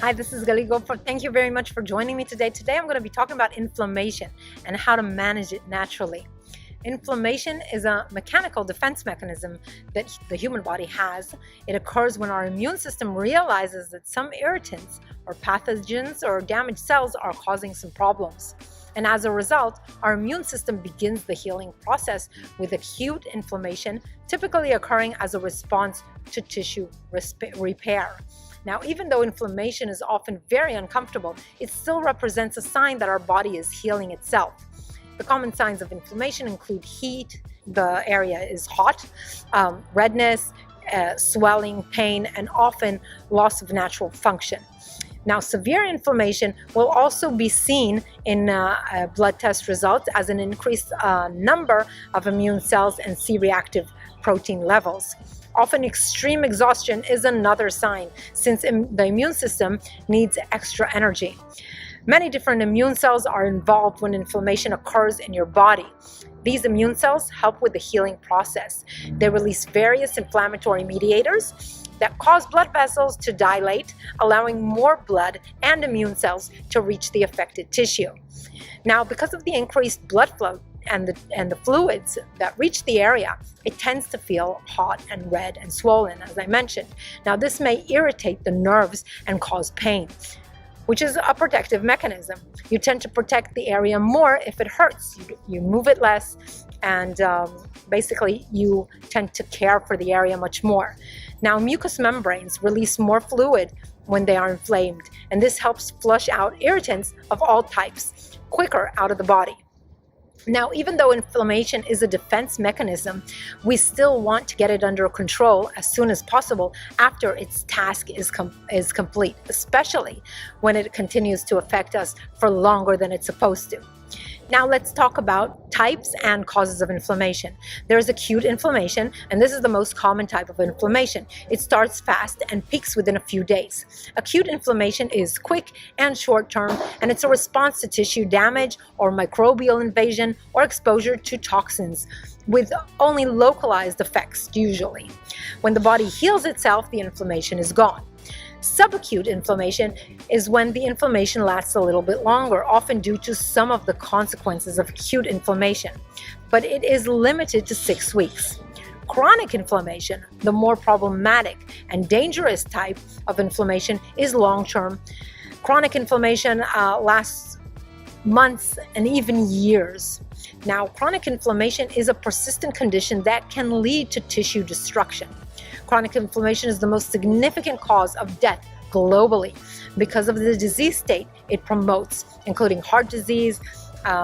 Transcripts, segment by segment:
Hi, this is Galigo. Thank you very much for joining me today. Today I'm going to be talking about inflammation and how to manage it naturally. Inflammation is a mechanical defense mechanism that the human body has. It occurs when our immune system realizes that some irritants or pathogens or damaged cells are causing some problems. And as a result, our immune system begins the healing process with acute inflammation, typically occurring as a response to tissue repair. Now, even though inflammation is often very uncomfortable, it still represents a sign that our body is healing itself. The common signs of inflammation include heat, the area is hot, redness, swelling, pain, and often loss of natural function. Now, severe inflammation will also be seen in blood test results as an increased number of immune cells and C-reactive protein levels. Often extreme exhaustion is another sign, since the immune system needs extra energy. Many different immune cells are involved when inflammation occurs in your body. These immune cells help with the healing process. They release various inflammatory mediators that cause blood vessels to dilate, allowing more blood and immune cells to reach the affected tissue. Now, because of the increased blood flow and the fluids that reach the area, it tends to feel hot and red and swollen, as I mentioned. Now, this may irritate the nerves and cause pain, which is a protective mechanism. You tend to protect the area more if it hurts. You move it less, and basically you tend to care for the area much more. Now, mucous membranes release more fluid when they are inflamed, and this helps flush out irritants of all types quicker out of the body. Now, even though inflammation is a defense mechanism, we still want to get it under control as soon as possible after its task is complete, especially when it continues to affect us for longer than it's supposed to. Now let's talk about types and causes of inflammation. There's acute inflammation, and this is the most common type of inflammation. It starts fast and peaks within a few days. Acute inflammation is quick and short-term, and it's a response to tissue damage or microbial invasion or exposure to toxins, with only localized effects usually. When the body heals itself, the inflammation is gone. Subacute inflammation is when the inflammation lasts a little bit longer, often due to some of the consequences of acute inflammation, but it is limited to 6 weeks. Chronic inflammation, the more problematic and dangerous type of inflammation, is long-term. Chronic inflammation lasts months and even years. Now, chronic inflammation is a persistent condition that can lead to tissue destruction. Chronic inflammation is the most significant cause of death globally because of the disease state it promotes, including heart disease,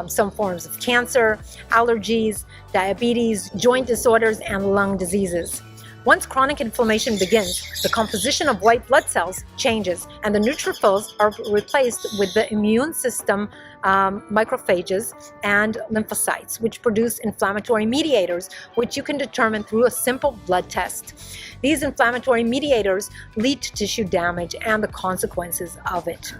some forms of cancer, allergies, diabetes, joint disorders, and lung diseases. Once chronic inflammation begins, the composition of white blood cells changes, and the neutrophils are replaced with the immune system macrophages and lymphocytes, which produce inflammatory mediators, which you can determine through a simple blood test. These inflammatory mediators lead to tissue damage and the consequences of it.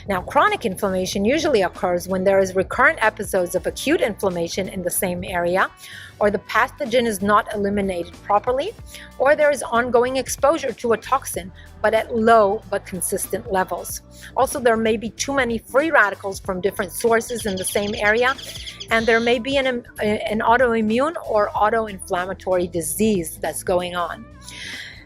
Now, chronic inflammation usually occurs when there is recurrent episodes of acute inflammation in the same area, or the pathogen is not eliminated properly, or there is ongoing exposure to a toxin, but at low but consistent levels. Also, there may be too many free radicals from different sources in the same area, and there may be an autoimmune or autoinflammatory disease that's going on.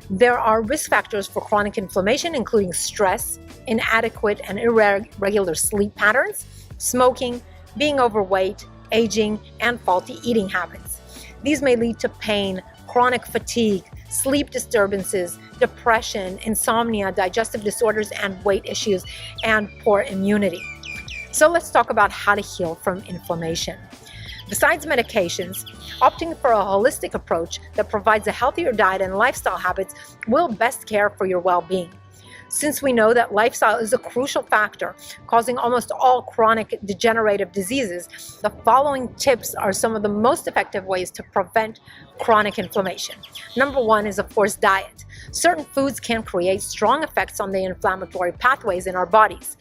There are risk factors for chronic inflammation, including stress, inadequate and irregular sleep patterns, smoking, being overweight, aging, and faulty eating habits. These may lead to pain, chronic fatigue, sleep disturbances, depression, insomnia, digestive disorders, and weight issues, and poor immunity. So let's talk about how to heal from inflammation. Besides medications, opting for a holistic approach that provides a healthier diet and lifestyle habits will best care for your well-being. Since we know that lifestyle is a crucial factor causing almost all chronic degenerative diseases, the following tips are some of the most effective ways to prevent chronic inflammation. Number one is, of course, diet. Certain foods can create strong effects on the inflammatory pathways in our bodies.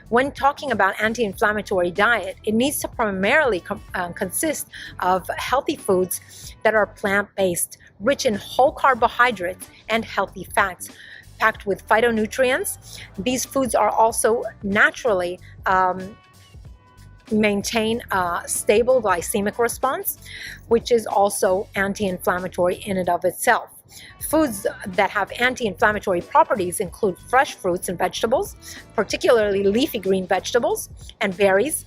When talking about anti-inflammatory diet, it needs to primarily consist of healthy foods that are plant-based, rich in whole carbohydrates and healthy fats. packed with phytonutrients. These foods are also naturally maintain a stable glycemic response, which is also anti-inflammatory in and of itself. Foods that have anti-inflammatory properties include fresh fruits and vegetables, particularly leafy green vegetables and berries.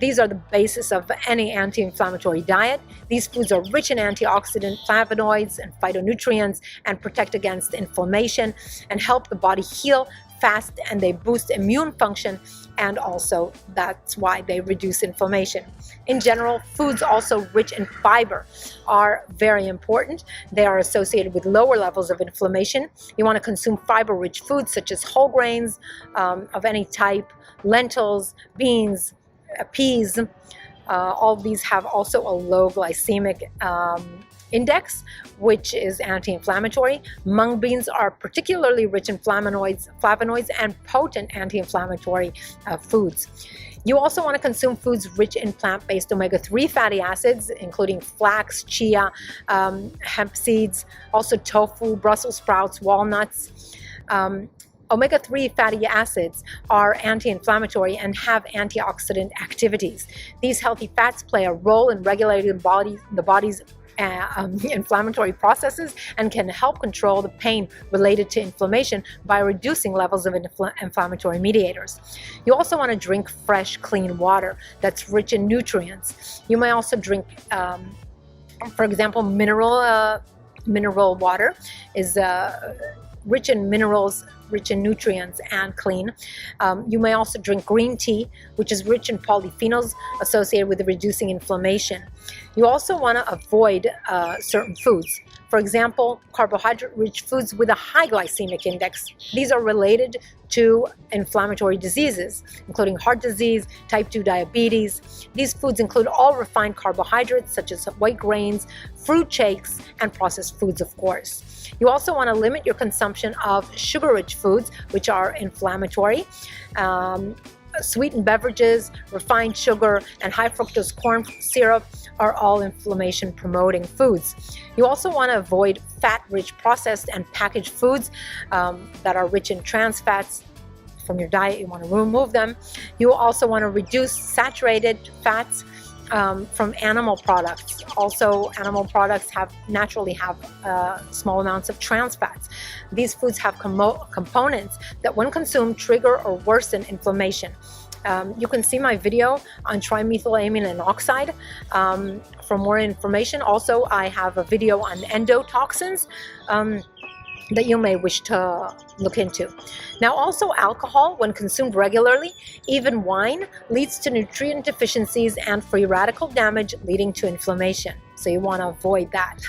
These are the basis of any anti-inflammatory diet. These foods are rich in antioxidant flavonoids and phytonutrients and protect against inflammation and help the body heal fast, and they boost immune function, and also that's why they reduce inflammation. In general, foods also rich in fiber are very important. They are associated with lower levels of inflammation. You want to consume fiber-rich foods such as whole grains of any type, lentils, beans, peas. All of these have also a low glycemic index, which is anti-inflammatory. Mung beans are particularly rich in flavonoids and potent anti-inflammatory foods. You also want to consume foods rich in plant-based omega-3 fatty acids, including flax, chia, hemp seeds, also tofu, Brussels sprouts, walnuts. Omega-3 fatty acids are anti-inflammatory and have antioxidant activities. These healthy fats play a role in regulating the body's inflammatory processes and can help control the pain related to inflammation by reducing levels of inflammatory mediators. You also want to drink fresh, clean water that's rich in nutrients. You may also drink, for example, mineral water is rich in minerals, rich in nutrients, and clean. You may also drink green tea, which is rich in polyphenols associated with reducing inflammation. You also want to avoid certain foods. For example, carbohydrate-rich foods with a high glycemic index. These are related to inflammatory diseases, including heart disease, type 2 diabetes. These foods include all refined carbohydrates, such as white grains, fruit shakes, and processed foods, of course. You also want to limit your consumption of sugar-rich foods, which are inflammatory. Sweetened beverages, refined sugar, and high fructose corn syrup are all inflammation-promoting foods. You also want to avoid fat-rich processed and packaged foods that are rich in trans fats from your diet. You want to remove them. You also want to reduce saturated fats from animal products. Also, animal products naturally have small amounts of trans fats. These foods have components that, when consumed, trigger or worsen inflammation. You can see my video on trimethylamine oxide for more information. Also, I have a video on endotoxins that you may wish to look into. Now, also alcohol, when consumed regularly, even wine, leads to nutrient deficiencies and free radical damage, leading to inflammation. So you want to avoid that.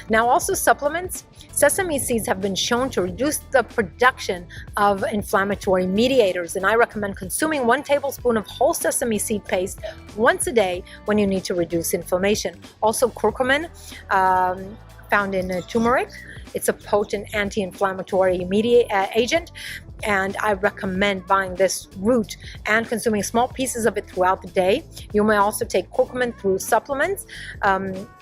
Now, also supplements. Sesame seeds have been shown to reduce the production of inflammatory mediators, and I recommend consuming 1 tablespoon of whole sesame seed paste once a day when you need to reduce inflammation. Also, curcumin, found in turmeric. It's a potent anti-inflammatory agent, and I recommend buying this root and consuming small pieces of it throughout the day. You may also take curcumin through supplements.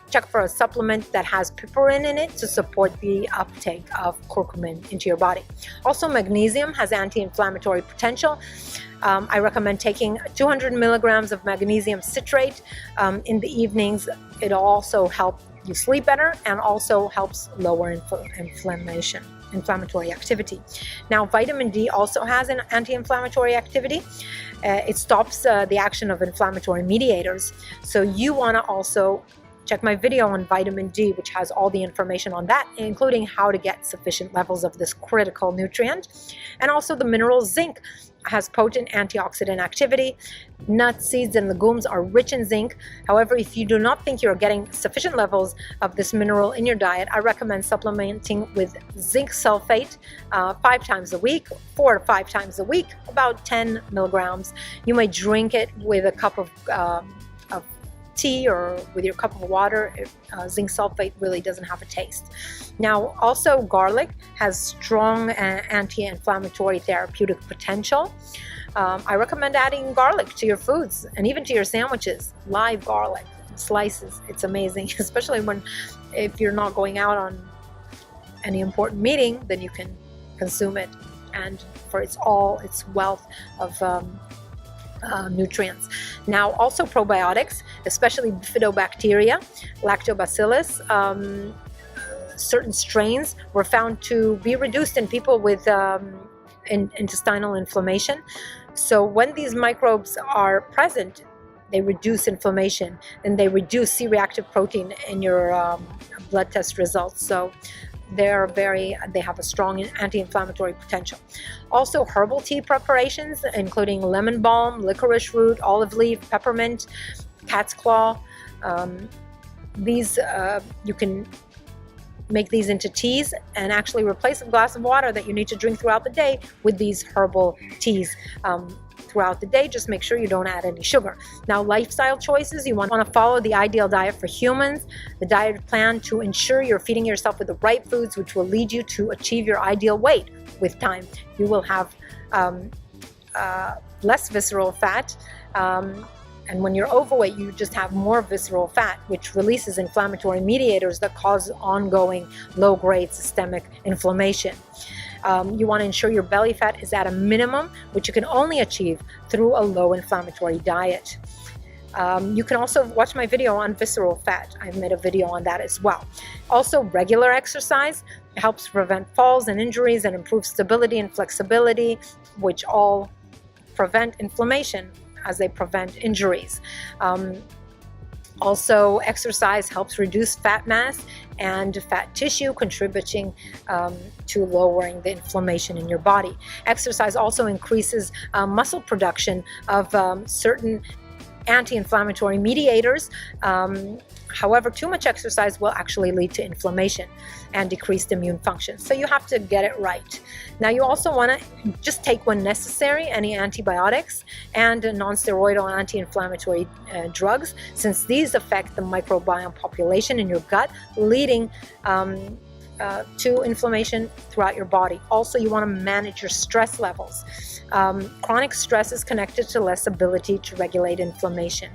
Check for a supplement that has piperin in it to support the uptake of curcumin into your body. Also, magnesium has anti-inflammatory potential. I recommend taking 200 milligrams of magnesium citrate in the evenings. It'll also help you sleep better and also helps lower inflammatory activity. Now, vitamin D also has an anti-inflammatory activity. It stops the action of inflammatory mediators. So you want to also check my video on vitamin D, which has all the information on that, including how to get sufficient levels of this critical nutrient. And also the mineral zinc has potent antioxidant activity. Nuts, seeds, and legumes are rich in zinc. However, if you do not think you're getting sufficient levels of this mineral in your diet, I recommend supplementing with zinc sulfate 5 times a week, 4 to 5 times a week, about 10 milligrams. You may drink it with a cup of tea or with your cup of water. Zinc sulfate really doesn't have a taste. Now, also garlic has strong anti-inflammatory therapeutic potential. I recommend adding garlic to your foods and even to your sandwiches. Live garlic, slices, it's amazing, especially if you're not going out on any important meeting, then you can consume it, and for its wealth of nutrients. Now, also probiotics, especially bifidobacteria, lactobacillus, certain strains were found to be reduced in people with intestinal inflammation. So when these microbes are present, they reduce inflammation and they reduce C-reactive protein in your blood test results. So they have a strong anti-inflammatory potential. Also, herbal tea preparations, including lemon balm, licorice root, olive leaf, peppermint, cat's claw. These you can make these into teas and actually replace a glass of water that you need to drink throughout the day with these herbal teas. Throughout the day, just make sure you don't add any sugar. Now, lifestyle choices, you want to follow the ideal diet for humans, the diet plan to ensure you're feeding yourself with the right foods, which will lead you to achieve your ideal weight with time. You will have less visceral fat, and when you're overweight, you just have more visceral fat, which releases inflammatory mediators that cause ongoing low-grade systemic inflammation. You want to ensure your belly fat is at a minimum, which you can only achieve through a low inflammatory diet. You can also watch my video on visceral fat. I've made a video on that as well. Also, regular exercise helps prevent falls and injuries and improve stability and flexibility, which all prevent inflammation as they prevent injuries. Also, exercise helps reduce fat mass and fat tissue, contributing to lowering the inflammation in your body. Exercise also increases muscle production of certain anti-inflammatory mediators. However, too much exercise will actually lead to inflammation and decreased immune function. So you have to get it right. Now, you also want to just take when necessary any antibiotics and non-steroidal anti-inflammatory drugs, since these affect the microbiome population in your gut, leading to inflammation throughout your body. Also, you want to manage your stress levels. Chronic stress is connected to less ability to regulate inflammation.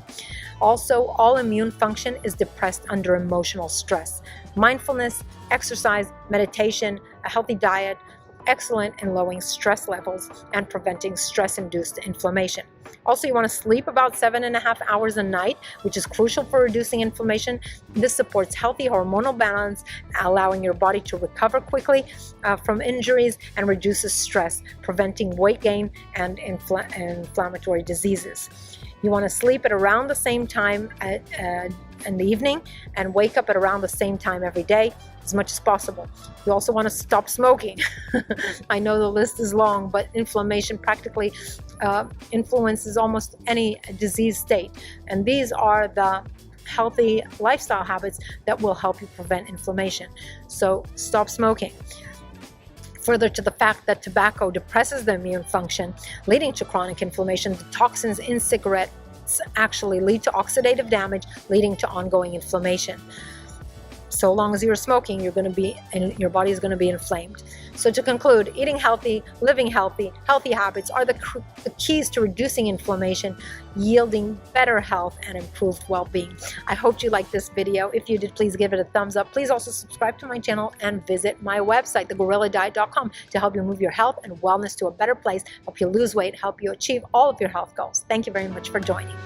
Also, all immune function is depressed under emotional stress. Mindfulness, exercise, meditation, a healthy diet, excellent in lowering stress levels and preventing stress-induced inflammation. Also, you want to sleep about 7.5 hours a night, which is crucial for reducing inflammation. This supports healthy hormonal balance, allowing your body to recover quickly from injuries and reduces stress, preventing weight gain and inflammatory diseases. You want to sleep at around the same time in the evening and wake up at around the same time every day as much as possible. You also want to stop smoking. I know the list is long, but inflammation practically influences almost any disease state. And these are the healthy lifestyle habits that will help you prevent inflammation. So stop smoking. Further to the fact that tobacco depresses the immune function, leading to chronic inflammation, the toxins in cigarettes actually lead to oxidative damage, leading to ongoing inflammation. So long as you're smoking, your body is going to be inflamed. So to conclude, eating healthy, living healthy, healthy habits are the keys to reducing inflammation, yielding better health and improved well-being. I hope you liked this video. If you did, please give it a thumbs up. Please also subscribe to my channel and visit my website, thegorilladiet.com, to help you move your health and wellness to a better place, help you lose weight, help you achieve all of your health goals. Thank you very much for joining.